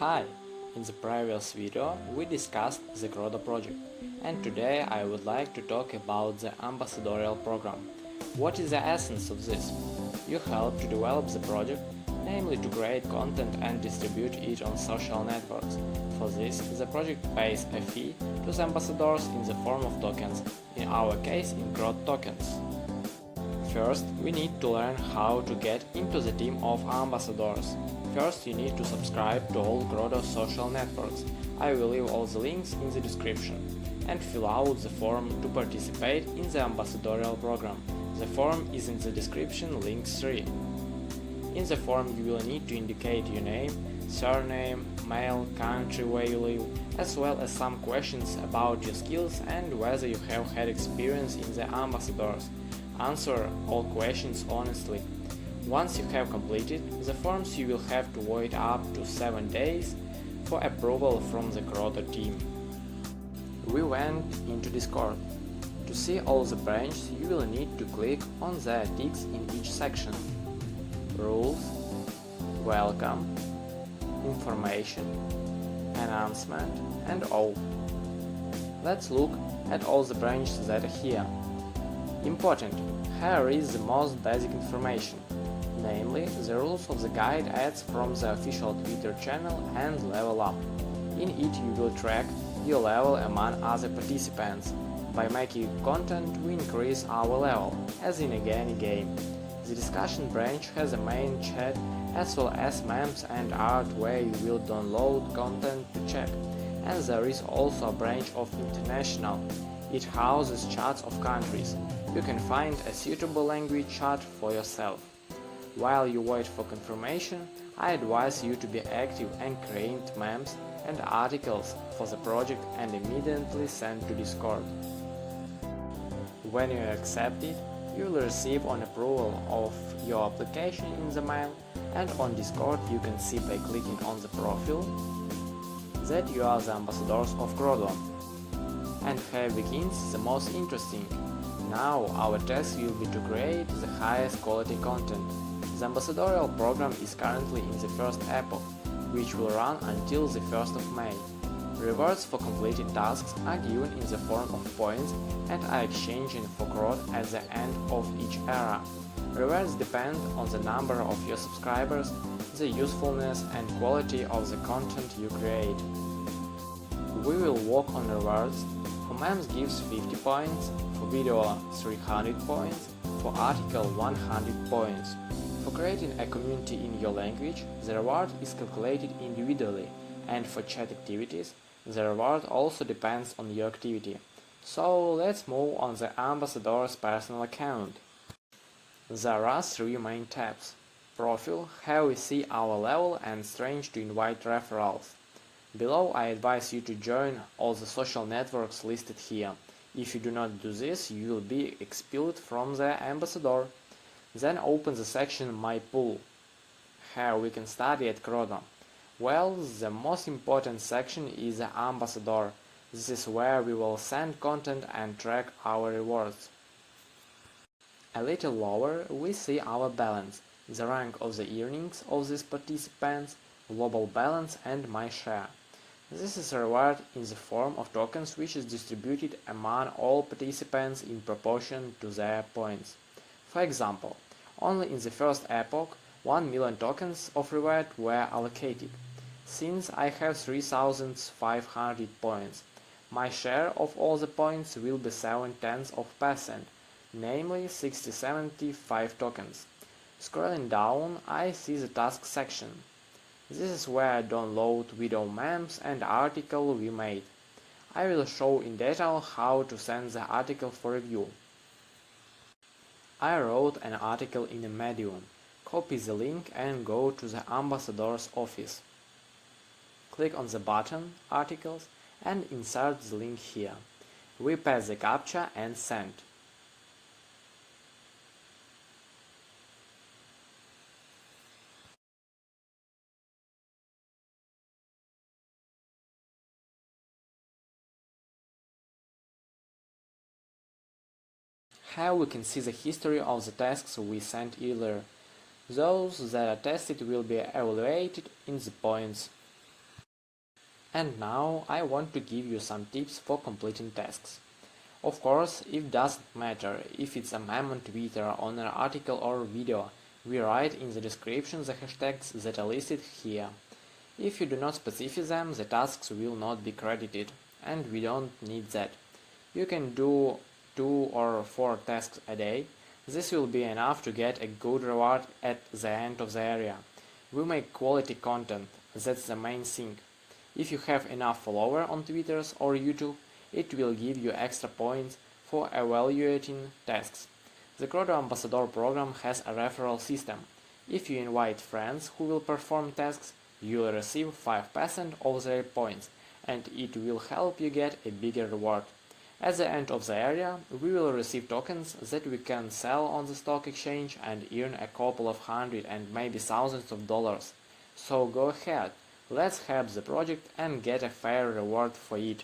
Hi! In the previous video we discussed the CRODO project, and today I would like to talk about the ambassadorial program. What is the essence of this? You help to develop the project, namely to create content and distribute it on social networks. For this, the project pays a fee to the ambassadors in the form of tokens, in our case in CROD tokens. First, we need to learn how to get into the team of ambassadors. First, you need to subscribe to all CRODO social networks. I will leave all the links in the description. And fill out the form to participate in the ambassadorial program. The form is in the description, link 3. In the form you will need to indicate your name, surname, mail, country where you live, as well as some questions about your skills and whether you have had experience in the ambassadors. Answer all questions honestly. Once you have completed the forms, you will have to wait up to 7 days for approval from the CRODO team. We went into Discord. To see all the branches, you will need to click on the ticks in each section. Rules, Welcome, Information, Announcement and all. Let's look at all the branches that are here. Important, here is the most basic information, namely the rules of the guide ads from the official Twitter channel and level up. In it you will track your level among other participants. By making content we increase our level, as in any game. The discussion branch has a main chat as well as memes and art where you will download content to check, and there is also a branch of international. It houses chats of countries. You can find a suitable language chat for yourself. While you wait for confirmation, I advise you to be active and create memes and articles for the project and immediately send to Discord. When you accept it, you will receive an approval of your application in the mail, and on Discord you can see by clicking on the profile that you are the ambassadors of CRODO. And here begins the most interesting. Now our task will be to create the highest quality content. The ambassadorial program is currently in the first epoch, which will run until the 1st of May. Rewards for completed tasks are given in the form of points and are exchanged for CROD at the end of each era. Rewards depend on the number of your subscribers, the usefulness and quality of the content you create. We will work on rewards. For memes gives 50 points, for video 300 points, for article 100 points. For creating a community in your language, the reward is calculated individually, and for chat activities, the reward also depends on your activity. So let's move on the ambassador's personal account. There are 3 main tabs. Profile, here we see our level and strange to invite referrals. Below I advise you to join all the social networks listed here. If you do not do this, you will be expelled from the ambassador. Then open the section My Pool. Here we can study at CRODO. Well, the most important section is the ambassador. This is where we will send content and track our rewards. A little lower we see our balance, the rank of the earnings of these participants, global balance and my share. This is a reward in the form of tokens which is distributed among all participants in proportion to their points. For example, only in the first epoch 1 million tokens of reward were allocated. Since I have 3500 points, my share of all the points will be 0.7%, namely 75 tokens. Scrolling down, I see the task section. This is where I download video memes and article we made. I will show in detail how to send the article for review. I wrote an article in a Medium. Copy the link and go to the ambassador's office. Click on the button Articles and insert the link here. We paste the captcha and send. Here we can see the history of the tasks we sent earlier. Those that are tested will be evaluated in the points. And now I want to give you some tips for completing tasks. Of course, it doesn't matter if it's a meme on Twitter, on an article or video, we write in the description the hashtags that are listed here. If you do not specify them, the tasks will not be credited, and we don't need that. You can do 2 or 4 tasks a day. This will be enough to get a good reward at the end of the area. We make quality content, that's the main thing. If you have enough followers on Twitter or YouTube, it will give you extra points for evaluating tasks. The CRODO Ambassador program has a referral system. If you invite friends who will perform tasks, you will receive 5% of their points, and it will help you get a bigger reward. At the end of the area, we will receive tokens that we can sell on the stock exchange and earn a couple of hundred and maybe thousands of dollars. So go ahead, let's help the project and get a fair reward for it.